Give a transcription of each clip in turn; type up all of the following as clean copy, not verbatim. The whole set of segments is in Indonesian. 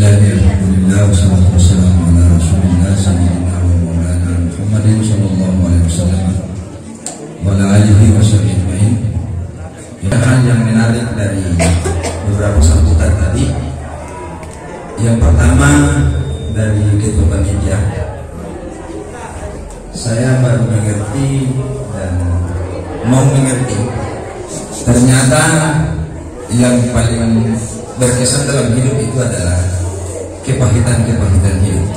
Bismillahirrahmanirrahim. Wassalatu wassalamu ala Rasulillah sayyidina wa maulana Muhammadin sallallahu alaihi wasallam wa ala alihi washabihi ajmain. Hal yang menarik dari beberapa sambutan tadi, yang pertama dari ketua panitia, saya baru mengerti dan mau mengerti, ternyata yang paling berkesan dalam hidup itu adalah kepahitan-kepahitan hidup.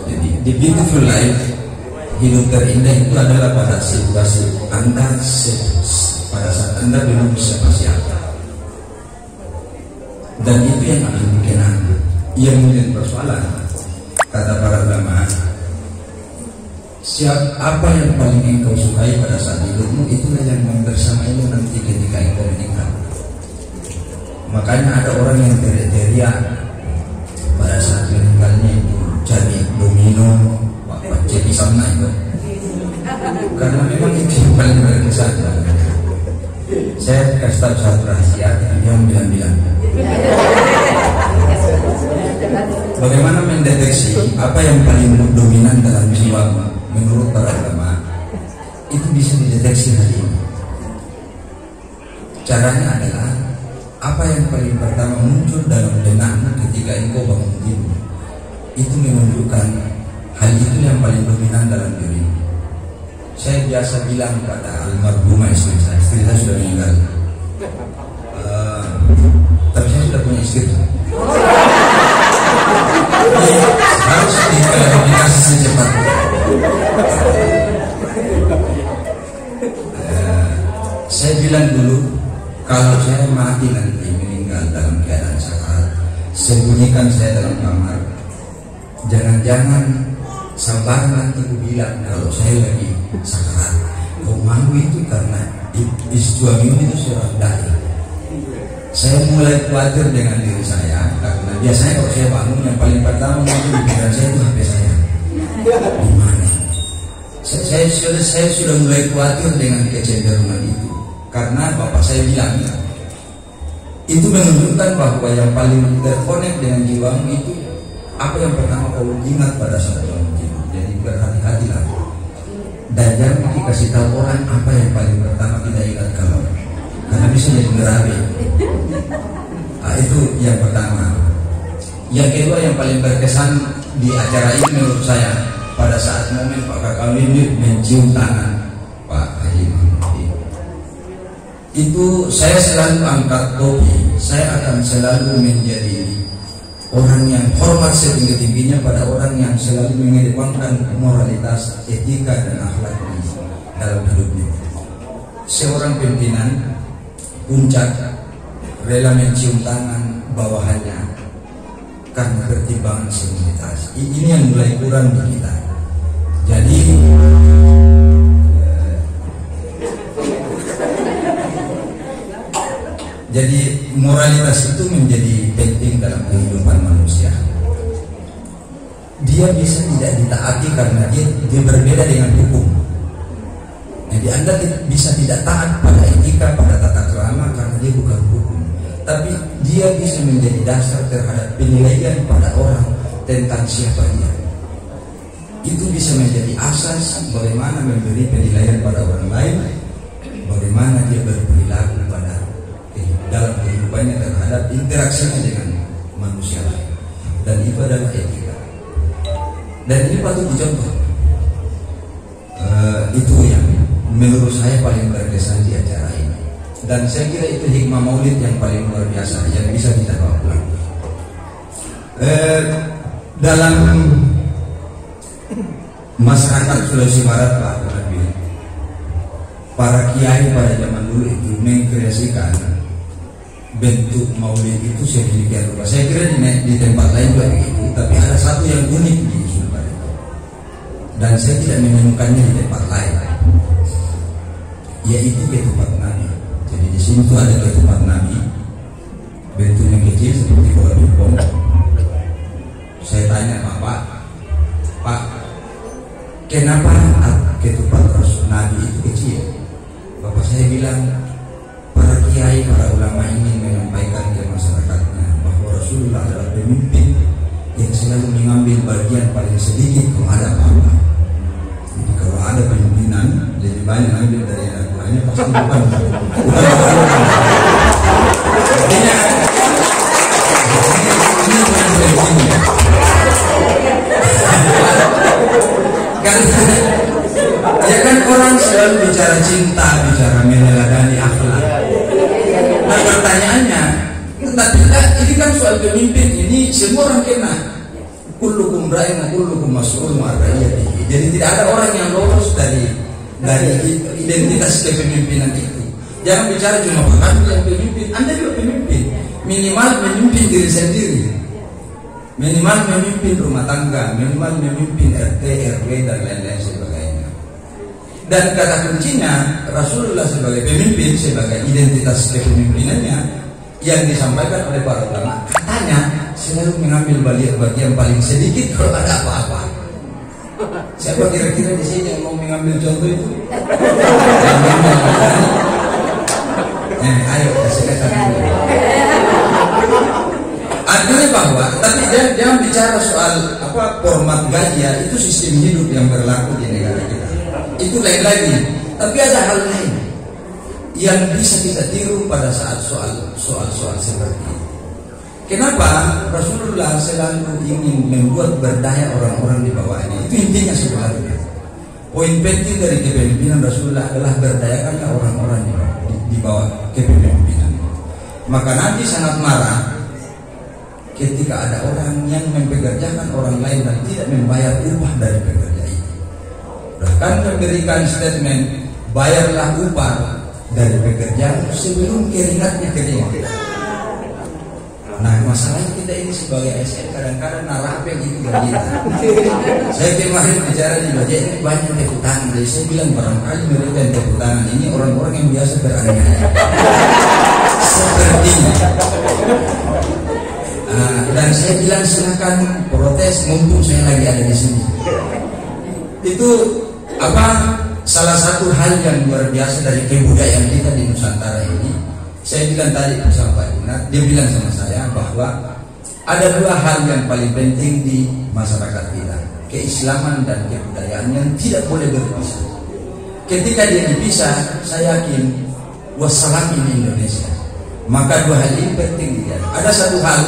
Jadi di beautiful life, hidup terindah itu adalah pada situasi Anda pada saat Anda belum siapa-siapa, dan itu yang akan dikenang. Yang menjadi persoalan, kata para ulama, apa yang paling engkau sukai pada saat hidupmu, itulah yang membersamaimu nanti ketika engkau meninggal. Makanya ada orang yang teriak-teriak pada saat meninggalnya itu jadi domino, jadi sama itu, karena memang itu yang paling berkesan. Saya kasih tahu satu rahasia yang bilang-bilang, bagaimana mendeteksi apa yang paling dominan dalam jiwa menurut para ulama, itu bisa dideteksi hari ini. Caranya adalah apa yang paling pertama muncul dalam benakmu ketika engkau bangun tidur, itu menunjukkan hal itu yang paling dominan dalam dirimu. Saya biasa bilang pada almarhumah istri saya sudah meninggal, tapi saya sudah punya istri. Harus diklarifikasi secepatnya. Saya bilang dulu, kalau saya mati nanti meninggal dalam keadaan sakarat, sembunyikan saya dalam kamar. Jangan-jangan sabar nanti ku bilang kalau saya lagi sakarat, kau malu itu karena suamimu itu seorang dai. Saya mulai khawatir dengan diri saya, karena biasanya kalau saya bangun yang paling pertama muncul di pikiran saya itu HP saya. Di mana? Saya sudah mulai khawatir dengan kecenderungan itu, karena bapak saya bilang itu menunjukkan bahwa yang paling terkonek dengan jiwamu itu apa yang pertama kau ingat pada saat bangun tidur. Jadi berhati-hatilah, dan jangan dikasih tahu orang apa yang paling pertama kita ingat kalau, karena bisa jadi berabe. Itu yang pertama. Yang kedua yang paling berkesan di acara ini menurut saya, pada saat momen Pak Kakawin mencium tangan Pak Haji Mahmud, itu saya selalu angkat topi. Saya akan selalu menjadi orang yang hormat setinggi-tingginya pada orang yang selalu mengedepankan moralitas, etika dan akhlak dalam hidupnya. Seorang pimpinan puncak rela mencium tangan bawahannya karena pertimbangan senioritas. Ini yang mulai kurang di kita. Jadi moralitas itu menjadi penting dalam kehidupan manusia. Dia bisa tidak ditaati karena dia berbeda dengan hukum. Jadi Anda bisa tidak taat pada etika, pada tata krama karena dia bukan hukum. Tapi dia bisa menjadi dasar terhadap penilaian pada orang tentang siapa dia. Itu bisa menjadi asas bagaimana memberi penilaian pada orang lain, bagaimana dia berperilaku dalam kehidupannya terhadap interaksinya dengan manusia lain. Dan itu adalah etika. Dan ini patut dicontoh. Itu yang menurut saya paling berkesan di acara ini. Dan saya kira itu hikmah maulid yang paling luar biasa yang bisa kita bawa pulang. Dalam masyarakat Sulawesi Barat, Pak Nabil, para kiai pada zaman dulu itu mengkreasikan bentuk maulid itu sedemikian rupa. Saya kira di tempat lain juga begitu, tapi ada satu yang unik di Sulbar itu, dan saya tidak menemukannya di tempat lain, yaitu ketupat Nabi. Jadi di sini tuh ada ketupat Nabi, bentuknya kecil seperti bola pingpong. Saya tanya Pak, kenapa ketupat Rasul Nabi itu kecil? Bapak saya bilang, para kiai, para ulama ingin menyampaikan ke masyarakatnya bahwa Rasulullah adalah pemimpin yang selalu mengambil bagian paling sedikit kalau ada apa-apa. Jadi kalau ada pemimpinan lebih banyak ambil dari anak buahnya, pasti bukan ini bukan pemimpinnya. Karena ya kan orang selalu bicara cinta, bicara meneladani akhlak. Nah pertanyaannya, tapi ini kan soal pemimpin, ini semua orang kena. Kullukum ra'in wa kullukum mas'ulun 'an ra'iyatihi. Jadi tidak ada orang yang lolos dari identitas kepemimpinan itu. Jangan bicara cuma Anda yang pemimpin, Anda juga pemimpin. Minimal memimpin diri sendiri. Minimal memimpin rumah tangga, minimal memimpin RT, RW dan lain-lain sebagainya. Dan kata kuncinya Rasulullah sebagai pemimpin, sebagai identitas kepemimpinannya yang disampaikan oleh para ulama, katanya selalu mengambil bagian paling sedikit kalau ada apa-apa. Siapa kira-kira di sini yang mau mengambil contoh itu? Ayo kasih kata. Artinya bahwa, tapi jangan bicara soal format gaji ya, itu sistem hidup yang berlaku di negara kita. Itu lain lagi. Tapi ada hal lain yang bisa kita tiru pada saat soal-soal seperti ini. Kenapa Rasulullah selalu ingin membuat berdaya orang-orang di bawahnya? Itu intinya sebenarnya. Poin penting dari kepemimpinan Rasulullah adalah berdayakanlah orang-orang di bawah kepemimpinan. Maka Nabi sangat marah ketika ada orang yang mempekerjakan orang lain dan tidak membayar upah dari pekerja itu. Bahkan memberikan statement, bayarlah upah dari pekerja sebelum keringatnya kering. Nah masalahnya kita ini sebagai ASN kadang-kadang narapeng itu gaji kita. Saya kemarin bicara di bagian ini banyak tepuk tangan. Jadi saya bilang barangkali mereka yang tepuk tangan ini orang-orang yang biasa beraniaya. Sepertinya. Dan saya bilang silakan protes mumpung saya lagi ada di sini. Itu salah satu hal yang luar biasa dari kebudayaan kita di Nusantara ini. Saya bilang tadi bersama Pak Dinar, dia bilang sama saya bahwa ada dua hal yang paling penting di masyarakat kita, keislaman dan kebudayaan yang tidak boleh berpisah. Ketika dia dipisah, saya yakin wassalam ini Indonesia. Maka dua hal ini penting dia. Ada satu hal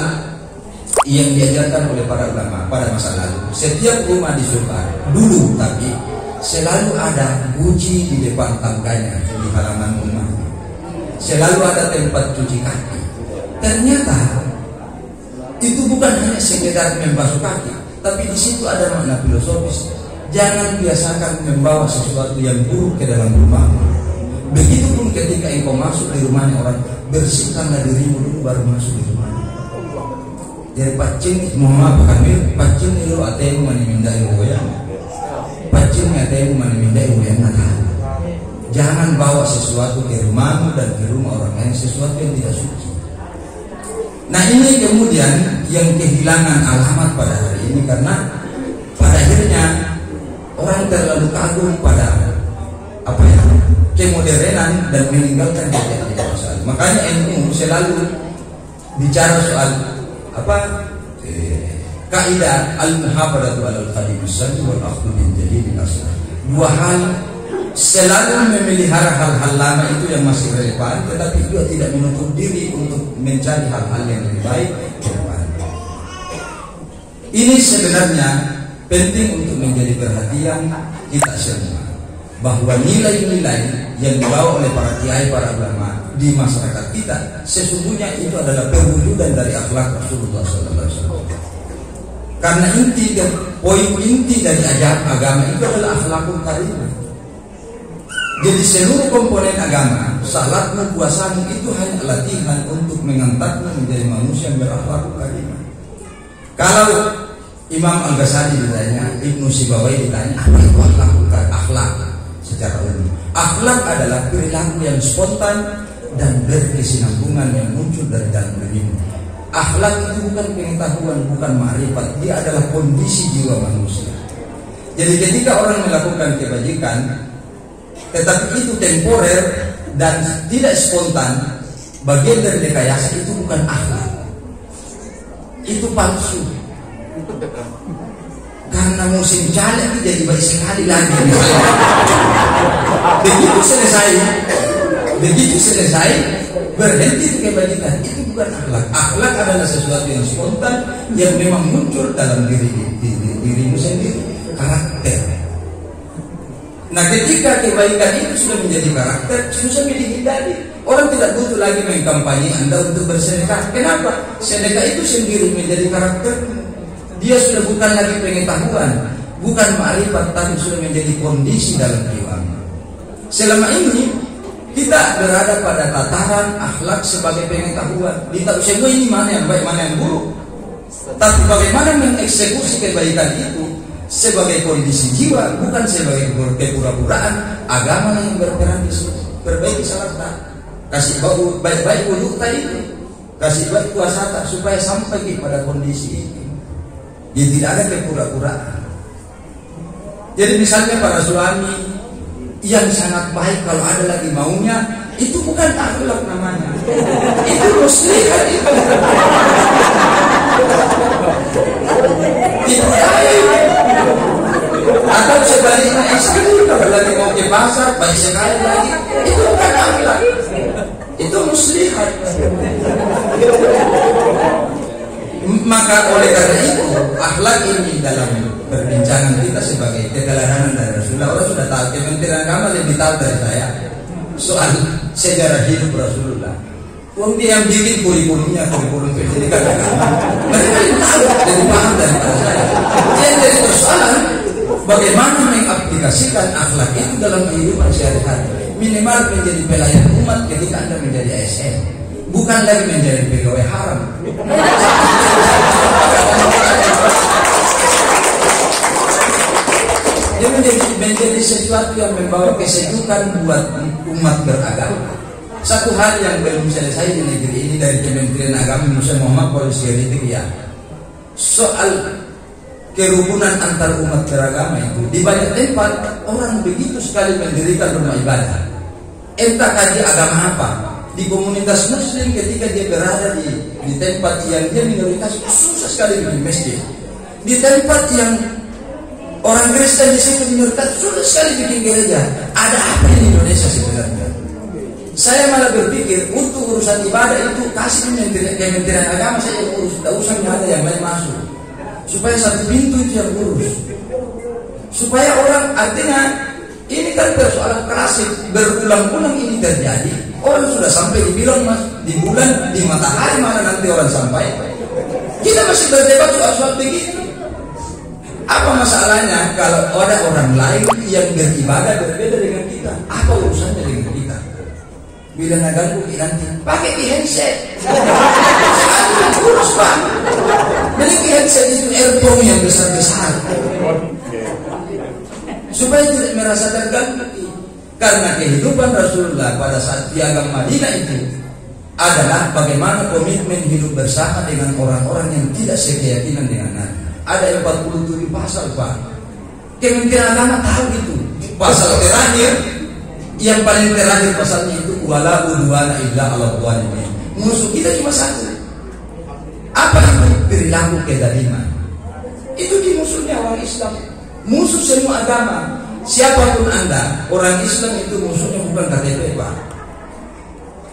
yang diajarkan oleh para ulama pada masa lalu. Setiap rumah di Sultan dulu, tapi selalu ada guci di depan tangganya di halaman rumah. Selalu ada tempat cuci kaki. Ternyata itu bukan hanya sekedar membasuh kaki, tapi di situ ada makna filosofis. Jangan biasakan membawa sesuatu yang buruk ke dalam rumah. Begitupun ketika engkau masuk di rumahnya orang, bersihkanlah dirimu dulu baru masuk di rumah. Jadi pacing, mohon maaf kami, pacing itu atemu manimindai goyang. Pacing atemu manimindai goyang nata. Jangan bawa sesuatu ke rumahmu dan ke rumah orang lain, sesuatu yang tidak suci. Nah ini kemudian yang kehilangan alamat pada hari ini, karena pada akhirnya orang terlalu kagum pada kemodernan dan meninggalkan jejak-jejak masa lalu. Makanya NU selalu bicara soal kaidah al-muhafadzatu 'alal qadimis sadi wal akhdhu bin jadidin asr. Dua hal selalu memelihara hal-hal lama itu yang masih relevan, tetapi juga tidak menutup diri untuk mencari hal-hal yang lebih baik ke depan. Ini sebenarnya penting untuk menjadi perhatian kita semua, bahwa nilai-nilai yang dibawa oleh para kiai, para ulama di masyarakat kita sesungguhnya itu adalah perwujudan dari akhlak Rasulullah SAW. Karena poin inti dari agama itu adalah akhlakul karimah. Jadi seluruh komponen agama, salatmu, puasamu itu hanya latihan untuk mengangkatmu menjadi manusia yang berakhlakul karimah. Kalau Imam Al-Ghazali ditanya, Ibnu Sibawai ditanya, apa itu akhlak secara umum? Akhlak adalah perilaku yang spontan dan berkesinambungan yang muncul dari dalam dirimu. Akhlak itu bukan pengetahuan, bukan ma'rifat, dia adalah kondisi jiwa manusia. Jadi ketika orang melakukan kebajikan, tetapi itu temporer dan tidak spontan, bagian dari rekayasa, itu bukan akhlak. itu palsu. Karena musim caleg jadi baik sekali lagi. Begitu selesai berhenti kebaikan. Itu bukan akhlak. Akhlak adalah sesuatu yang spontan yang memang muncul dalam dirimu sendiri, karakter. Nah, ketika kebaikan itu sudah menjadi karakter, susah dihindari. Orang tidak butuh lagi mengkampanye Anda untuk bersedekah. Kenapa? Sedekah itu sendiri menjadi karakter. Dia sudah bukan lagi pengetahuan, bukan ma'rifat, tapi sudah menjadi kondisi dalam jiwa. Selama ini kita berada pada tataran akhlak sebagai pengetahuan. Kita semua ini mana yang baik, mana yang buruk. Tapi bagaimana mengeksekusi kebaikan itu sebagai kondisi jiwa, bukan sebagai kepura-puraan. Agama yang berperan di situ. Perbaiki salat tak, kasih baik-baik wudhu tak itu, kasih baik puasa tak, supaya sampai kepada kondisi ini. Jadi tidak ada kepura-puraan. Jadi misalnya para suami yang sangat baik, kalau ada lagi maunya, itu bukan akhlak namanya. Itu muslihat itu. Itu atau sebaliknya istri kalau lagi mau ke pasar baik sekali lagi, itu bukan akhlak. Itu muslihat. Maka oleh karena itu akhlak ini dalam perbincangan kita sebagai keteladanan dari Rasulullah. Orang sudah tahu, Kementerian Agama lebih tahu dari saya soal sejarah hidup Rasulullah. Dia yang bikin kurikulumnya, kurikulum pendidikan agama. Mereka yang tahu, lebih paham daripada saya. Yang jadi persoalan bagaimana mengaplikasikan akhlak itu dalam kehidupan sehari-hari. Minimal menjadi pelayan umat ketika Anda menjadi ASN, bukan lagi menjadi pegawai haram. Dia menjadi sesuatu yang membawa kesejukan buat umat beragama. Satu hal yang belum selesai di negeri ini dari Kementerian Agama Indonesia Muhammad Polisi ya, soal kerukunan antar umat beragama itu. Di banyak tempat orang begitu sekali mendirikan rumah ibadah. Entah kaji agama apa. Di komunitas muslim ketika dia berada di tempat yang dia minoritas, susah sekali bikin masjid. Di tempat yang orang Kristen di situ minoritas, susah sekali bikin gereja. Ada apa di Indonesia sebenarnya? Saya malah berpikir untuk urusan ibadah itu kasih Kementerian Agama saja urus, tidak usah ada yang lain masuk. Supaya satu pintu itu yang urus. Supaya orang, artinya ini kan persoalan klasik, berulang-ulang ini terjadi. Orang sudah sampai dibilang mas, di bulan, di matahari mana nanti orang sampai. Kita masih berdebat soal begitu. Apa masalahnya kalau ada orang lain yang beribadah berbeda dengan kita? Apa urusannya dengan kita? Bila naganggu nanti pakai handset. Urus pak. Beli handset itu earphone yang besar-besar. Supaya tidak merasa terganggu. Karena kehidupan Rasulullah pada saat piagam Madinah itu adalah bagaimana komitmen hidup bersama dengan orang-orang yang tidak sekeyakinan dengan Nabi. Ada 47 pasal pak. Kementerian Agama tahu itu. Pasal terakhir, yang paling terakhir pasalnya itu wala udwana illa ala dhalimin. Musuh kita cuma satu. Apa itu? Perilaku kezaliman. Itu di musuhnya orang Islam. Musuh semua agama. Siapapun Anda, orang Islam itu musuhnya bukan KTP pak.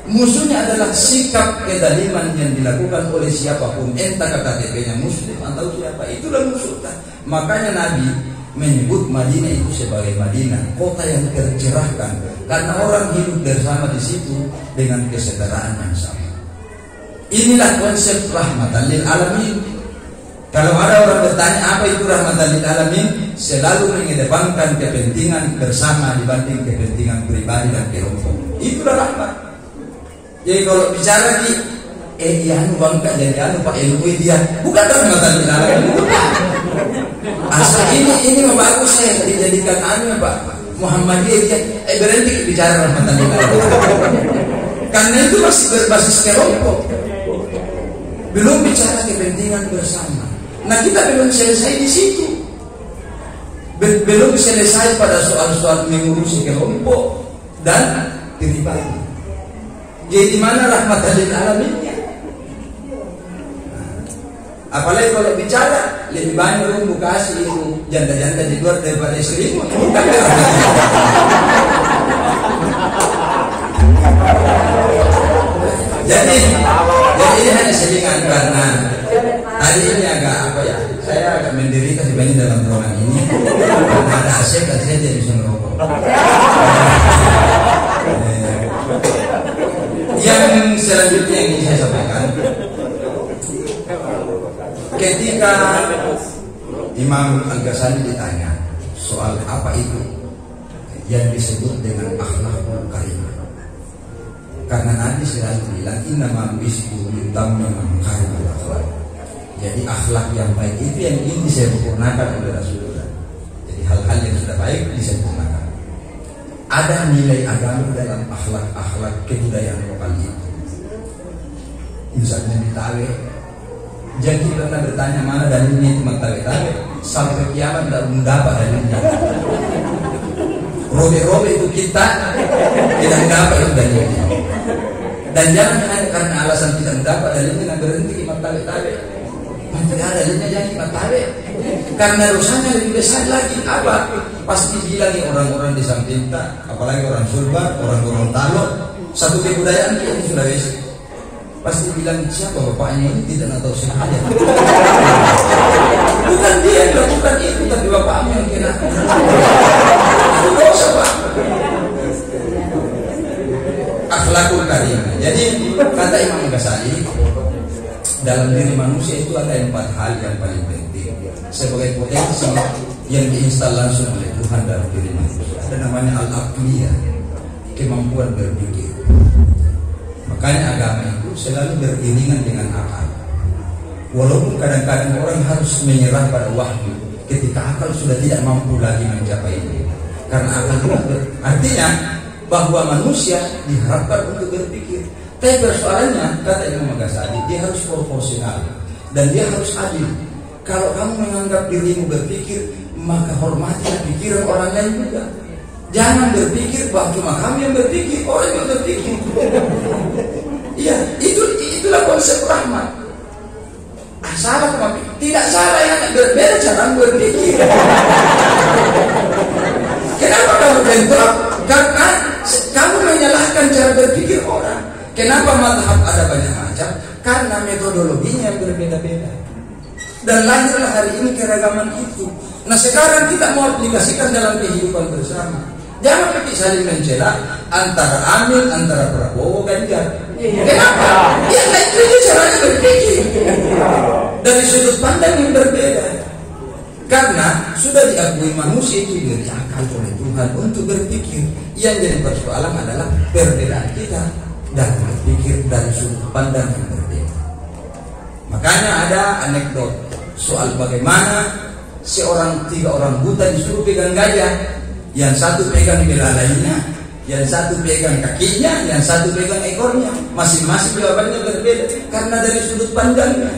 Musuhnya adalah sikap kezaliman yang dilakukan oleh siapapun, entah KTP-nya Muslim atau siapa. Itulah musuh. Makanya Nabi menyebut Madinah itu sebagai Madinah, kota yang tercerahkan, karena orang hidup bersama di situ dengan kesetaraan yang sama. Inilah konsep rahmatan lil alamin. Kalau ada orang bertanya apa itu rahmatan lil alamin, selalu mengedepankan kepentingan bersama dibanding kepentingan pribadi dan kelompok. Itulah rahmat. Jadi kalau bicara di bangka jadi Pak MUI dia bukan rahmatan lil alamin itu Pak. Asal ini bagus saya dijadikan Pak Muhammadiyah dia berhenti bicara rahmatan lil alamin. Karena itu masih berbasis kelompok. Belum bicara kepentingan bersama. Nah kita belum selesai di situ. Belum selesai pada soal-soal mengurusi kelompok dan pribadi. Jadi mana rahmatan lil alaminnya? Apalagi kalau bicara lebih banyak buka kasih itu janda-janda di luar daripada istrimu. Jadi ini hanya selingan karena hari ini agak apa ya? Saya agak menderita sebenarnya dalam ruangan ini. Karena ada AC dan saya jadi bisa merokok. Yang selanjutnya yang ingin saya sampaikan, ketika Imam Al-Ghazali ditanya soal apa itu yang disebut dengan akhlakul karimah, karena Nabi selalu bilang innama bu'ithu litammima makarimul akhlak. Jadi akhlak yang baik itu yang ingin disempurnakan oleh Rasulullah. Jadi hal-hal yang sudah baik disempurnakan. Ada nilai agama dalam akhlak-akhlak kebudayaan lokal itu. Misalnya di Tawe, jadi pernah bertanya mana dalilnya itu Tawe-Tawe, sampai kiamat tidak mendapat dalilnya. Robe-robe itu kita tidak mendapat dalilnya. Dan jangan hanya karena alasan tidak mendapat dalilnya berhenti iman Tawe-Tawe. Tidak ada dalilnya yang iman Tawe. Karena dosanya lebih besar lagi. Apa? Pasti bilang nih orang-orang di Sampinta, apalagi orang Sulbar, orang Talok, satu kebudayaan dia di Sulawesi. Pasti bilang siapa bapaknya ini tidak tahu sengaja. Bukan dia yang lakukan itu, tapi bapaknya yang kena. Itu dosa Pak. Akhlakul karimah. Jadi kata Imam Ghazali, dalam diri manusia itu ada 4 hal yang paling penting sebagai potensi yang diinstal langsung oleh Tuhan dalam diri manusia. Ada namanya al-aqliyah, kemampuan berpikir. Makanya agama itu selalu beriringan dengan akal. Walaupun kadang-kadang orang harus menyerah pada wahyu ketika akal sudah tidak mampu lagi mencapai itu. Karena akal itu artinya bahwa manusia diharapkan untuk berpikir. Tapi persoalannya, kata Imam Ghazali, dia harus proporsional dan dia harus adil. Kalau kamu menganggap dirimu berpikir, maka hormatilah pikiran orang lain juga. Jangan berpikir bahwa cuma kamu yang berpikir, orang yang berpikir. Iya, itulah konsep rahmat. Salah kamu, tidak salah yang berbeda cara berpikir. Kenapa kamu bentrok? Karena kamu menyalahkan cara berpikir orang. Kenapa mazhab ada banyak macam? Karena metodologinya yang berbeda-beda. Dan lahirlah hari ini keragaman itu. Nah sekarang kita mau aplikasikan dalam kehidupan bersama. Jangan pergi saling mencela antara Amin, antara Prabowo, Ganjar. Kenapa? Ya itu caranya berpikir dari sudut pandang yang berbeda. Karena sudah diakui manusia itu diberi akal oleh Tuhan untuk berpikir. Yang jadi persoalan adalah perbedaan kita dan berpikir dari sudut pandang yang berbeda. Makanya ada anekdot soal bagaimana tiga orang buta disuruh pegang gajah, yang satu pegang belalainya, yang satu pegang kakinya, yang satu pegang ekornya. Masing-masing jawabannya berbeda karena dari sudut pandangnya.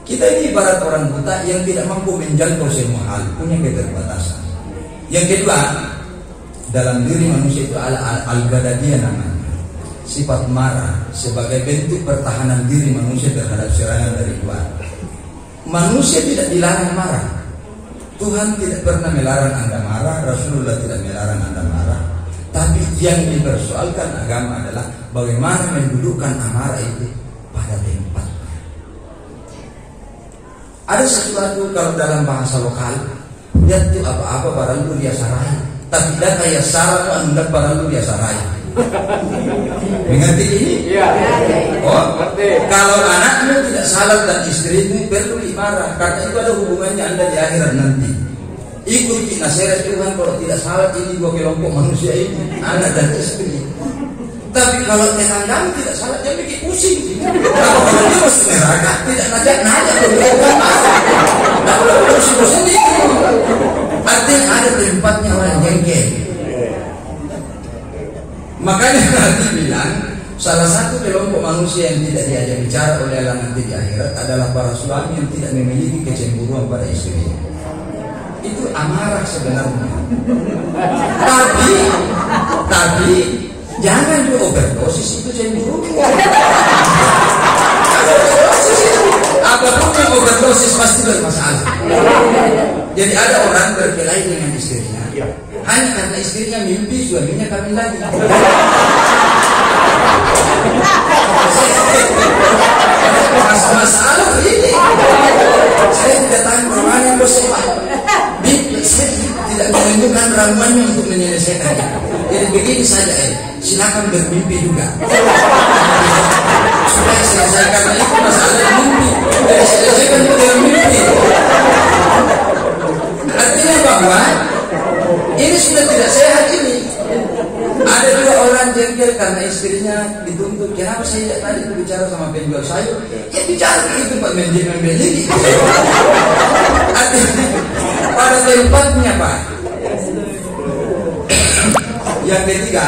Kita ini ibarat orang buta yang tidak mampu menjangkau semua hal, punya keterbatasan. Yang kedua, dalam diri manusia itu al-ghadabiyah namanya, sifat marah sebagai bentuk pertahanan diri manusia terhadap serangan dari luar. Manusia tidak dilarang marah. Tuhan tidak pernah melarang Anda marah, Rasulullah tidak melarang Anda marah. Tapi yang dipersoalkan agama adalah bagaimana mendudukkan amarah itu pada tempat. Ada sesuatu kalau dalam bahasa lokal, dia itu apa-apa barang dia sarai. Tapi dia kayak sarah anda barang dia sarai. Mengerti ini? Iya. Oh, kalau anakmu tidak salat dan istrimu perlu dimarah karena itu ada hubungannya Anda di akhirat nanti. Ikuti nasihat Tuhan, kalau tidak salat ini dua kelompok manusia ini, anak dan istri. Tapi kalau tetanggamu tidak salat dia bikin pusing. Kalau dia masuk neraka tidak ngajak kalau pusing-pusing itu. Artinya ada tempatnya orang jengkel. Makanya Nabi bilang salah satu kelompok manusia yang tidak diajak bicara oleh Allah nanti di akhirat adalah para suami yang tidak memiliki kecemburuan pada istrinya. Itu amarah sebenarnya. Tapi jangan juga overdosis itu cemburu. Overdosis itu apapun yang proses pasti bermasalah. Jadi ada orang berkelahi dengan istrinya, hanya karena istrinya mimpi suaminya kawin lagi. Masalah ini. Saya tidak tahu bagaimana yang bersepak. Saya tidak menunjukkan ramuannya untuk menyelesaikannya. Jadi begini saja, silakan bermimpi juga. Supaya selesaikan itu masalah mimpi. Jadi selesaikan dengan mimpi. Artinya bahwa ini sudah tidak sehat ini. Ada dua orang jengkel karena istrinya dituntut. Kenapa saya tidak tadi bicara sama penjual sayur? Ya bicara itu Pak membeli. Artinya pada tempatnya Pak. Yang ketiga,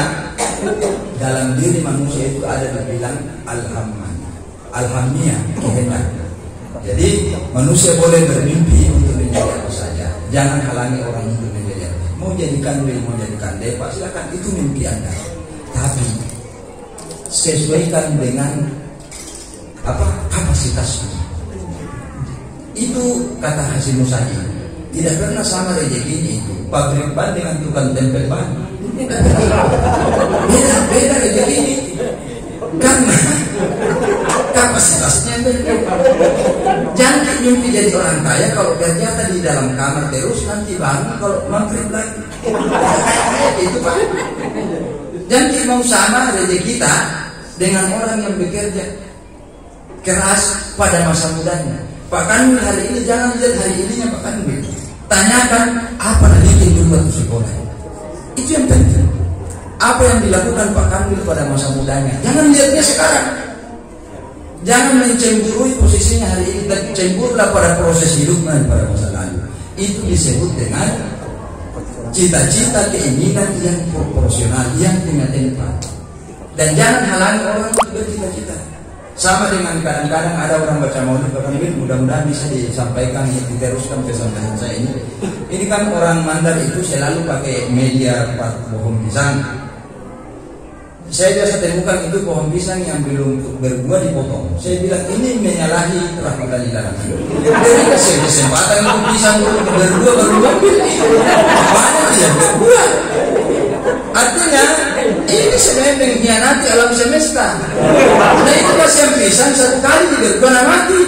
dalam diri manusia itu ada dibilang alhamnya kehendak. Jadi manusia boleh bermimpi untuk menjadi apa saja. Jangan halangi orang untuk menjadi apa. Mau jadikan will, mau jadikan depa, silakan, itu mimpi Anda. Tapi sesuaikan dengan kapasitasmu. Itu kata Hasyim Musyadi. Tidak pernah sama rezekinya itu. Pabrik ban dengan tukang tempel ban. Beda rezekinya. Karena kapasitasnya beda. Jangan mimpi jadi orang kaya kalau ternyata di dalam kamar terus, nanti bangun kalau maghrib lagi. Itu Pak. Jangan mau sama rezeki kita dengan orang yang bekerja keras pada masa mudanya. Pak Kanwil hari ini, jangan lihat hari ininya Pak Kanwil. Tanyakan apa yang bikin dulu waktu sekolah. Itu yang penting. Apa yang dilakukan Pak Kanwil pada masa mudanya. Jangan lihatnya sekarang. Jangan mencemburui posisinya hari ini, tapi cemburlah pada proses hidupnya pada masa lalu. Itu disebut dengan cita-cita, keinginan yang proporsional, yang punya tempat. Dan jangan halangi orang untuk bercita-cita. Sama dengan kadang-kadang ada orang baca maulid, mudah-mudahan bisa disampaikan, diteruskan pesan-pesan saya ini. Ini kan orang Mandar itu selalu pakai media pohon pisang. Saya biasa temukan itu pohon pisang yang belum berbuah dipotong. Saya bilang ini menyalahi rahmatan lil alamin. Jadi kasih kesempatan untuk pisang berbuah baru ambil. Mana dia berbuah? Artinya ini sebenarnya mengkhianati alam semesta. Nah itu kasih pisang satu kali berbuah mati.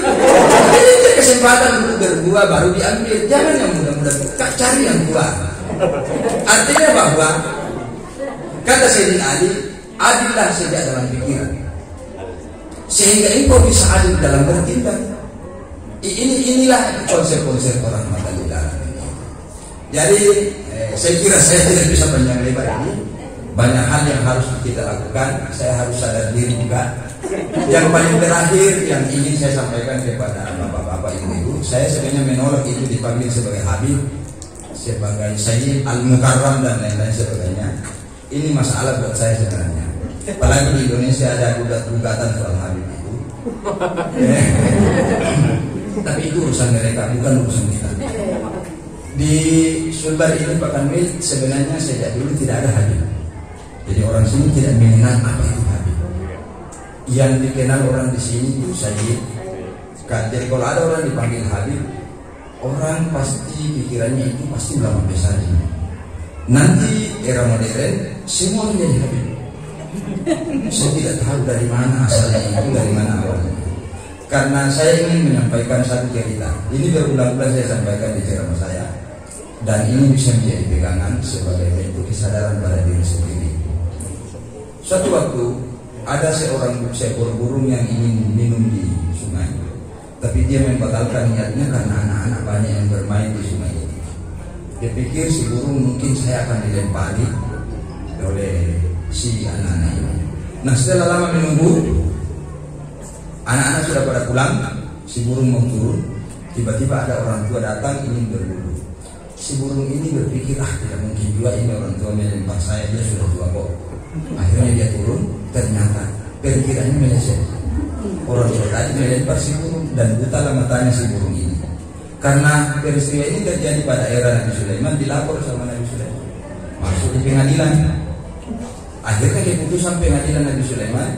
Jadi itu kesempatan untuk berbuah baru diambil. Jangan yang mudah-mudah, cari yang buah. Artinya bahwa kata Sayyidina Ali, adillah sejak dalam pikiran, sehingga engkau bisa adil dalam bertindak. Inilah konsep-konsep orang rahmatan lil alamin. Jadi saya kira saya tidak bisa panjang lebar ini. Banyak hal yang harus kita lakukan. Saya harus sadar diri juga. Yang paling terakhir yang ingin saya sampaikan kepada bapak-bapak ibu-ibu, saya sebenarnya menolak itu dipanggil sebagai Habib, sebagai Sayyid Al-Mukarram dan lain-lain sebagainya. Ini masalah buat saya sebenarnya. Apalagi di Indonesia ada gugatan soal Habib itu. Tapi itu urusan mereka, bukan urusan kita. Di Sulbar ini Pak Kanwil sebenarnya sejak dulu tidak ada Habib. Jadi orang sini tidak mengenal apa itu Habib. Yang dikenal orang di sini itu Sayyid. Jadi kalau ada orang dipanggil Habib, orang pasti pikirannya itu pasti ulama besar ini. Nanti era modern semua menjadi Habib. Saya tidak tahu dari mana asalnya itu, dari mana awalnya. Karena saya ingin menyampaikan satu cerita. Ini berulang-ulang saya sampaikan di ceramah saya. Dan ini bisa menjadi pegangan sebagai bentuk kesadaran pada diri sendiri. Suatu waktu ada seekor burung yang ingin minum di sungai, tapi dia membatalkan niatnya karena anak-anak banyak yang bermain di sungai itu. Dia pikir si burung mungkin saya akan dilempari oleh si anak-anak ini. Nah setelah lama menunggu, anak-anak sudah pada pulang, si burung mau turun. Tiba-tiba ada orang tua datang ingin berburu. Si burung ini berpikir, tidak mungkin juga ini orang tua melempar saya, dia sudah tua kok. Akhirnya dia turun, ternyata perkiraannya meleset. Orang tua tadi melempar si burung dan butalah matanya si burung ini. Karena peristiwa ini terjadi pada era Nabi Sulaiman, dilapor sama Nabi Sulaiman, masuk di pengadilan. Akhirnya keputusan pengadilan Nabi Sulaiman,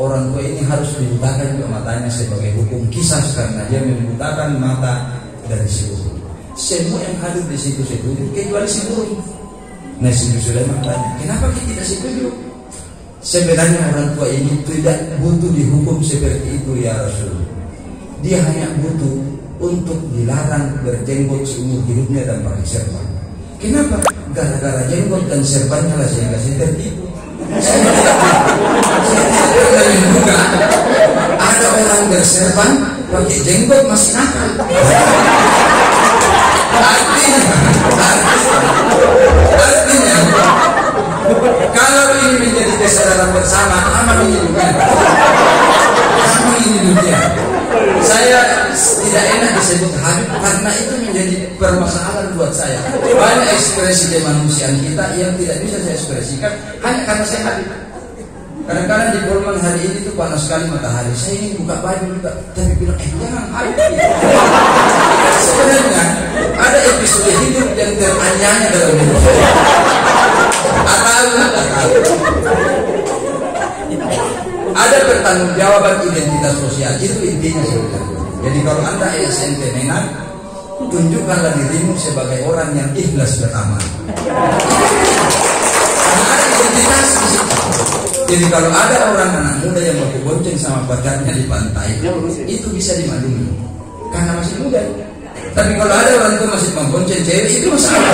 orang tua ini harus dibutakan juga matanya sebagai hukum kisas karena dia membutakan mata dari si guru. Semua yang hadir di situ setuju kecuali si guru. Nah si Sulaiman tanya, kenapa kita tidak setuju? Sebenarnya orang tua ini tidak butuh dihukum seperti itu ya Rasul. Dia hanya butuh untuk dilarang berjenggot seumur hidupnya dan pakai serban. Kenapa? Gara-gara jenggot dan serbannya lah sehingga saya tertipu. Saya tidak pernah menduga ada orang berserban pakai jenggot masih nakal. Artinya kalau ini menjadi kesadaran bersama, aman ini bukan? Aman ini dunia. Saya tidak enak disebut Habib karena itu menjadi permasalahan buat saya. Banyak ekspresi kemanusiaan kita yang tidak bisa saya ekspresikan hanya karena saya Habib. Kadang-kadang di Polman hari ini tuh panas sekali matahari. Saya ingin buka baju juga, tapi bilang jangan Habib. Sebenarnya ada episode hidup yang teranyanya dalam hidup saya. Ada pertanggungjawaban identitas sosial, itu intinya sebenarnya. Jadi kalau Anda SMP menang, tunjukkanlah dirimu sebagai orang yang ikhlas beramal. Karena ada identitas di situ. Jadi kalau ada orang anak muda yang mau bonceng sama pacarnya di pantai, itu bisa dimaklumi karena masih muda. Tapi kalau ada orang tua masih membonceng cewek, itu masalah.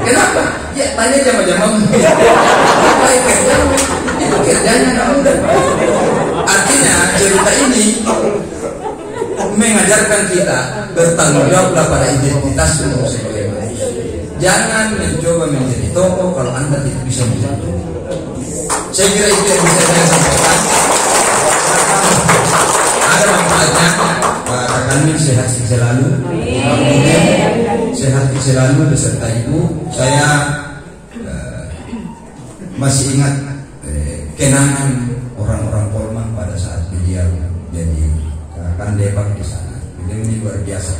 Kenapa? Ya tanya jamaah-jamaah. Apa yang kerjanya? Itu kerjanya anak muda. Artinya cerita ini mengajarkan kita bertanggung jawablah pada identitas untuk sebagai manusia. Jangan mencoba menjadi tokoh kalau Anda tidak bisa menjadi tokoh. Saya kira itu yang bisa saya sampaikan. Ada manfaatnya. Pak kami sehat selalu, sehat selalu beserta ibu. Saya masih ingat kenangan orang-orang Polman pada saat beliau jadi Kang Depang di sana. Beliau ini luar biasa.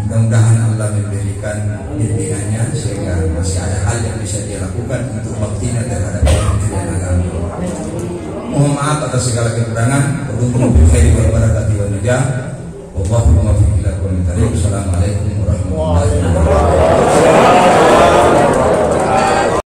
Mudah-mudahan Allah memberikan bimbingannya sehingga masih ada hal yang bisa dia lakukan untuk baktinya terhadap tujuan agama. Mohon maaf atas segala kekurangan. Assalamualaikum warahmatullahi wabarakatuh.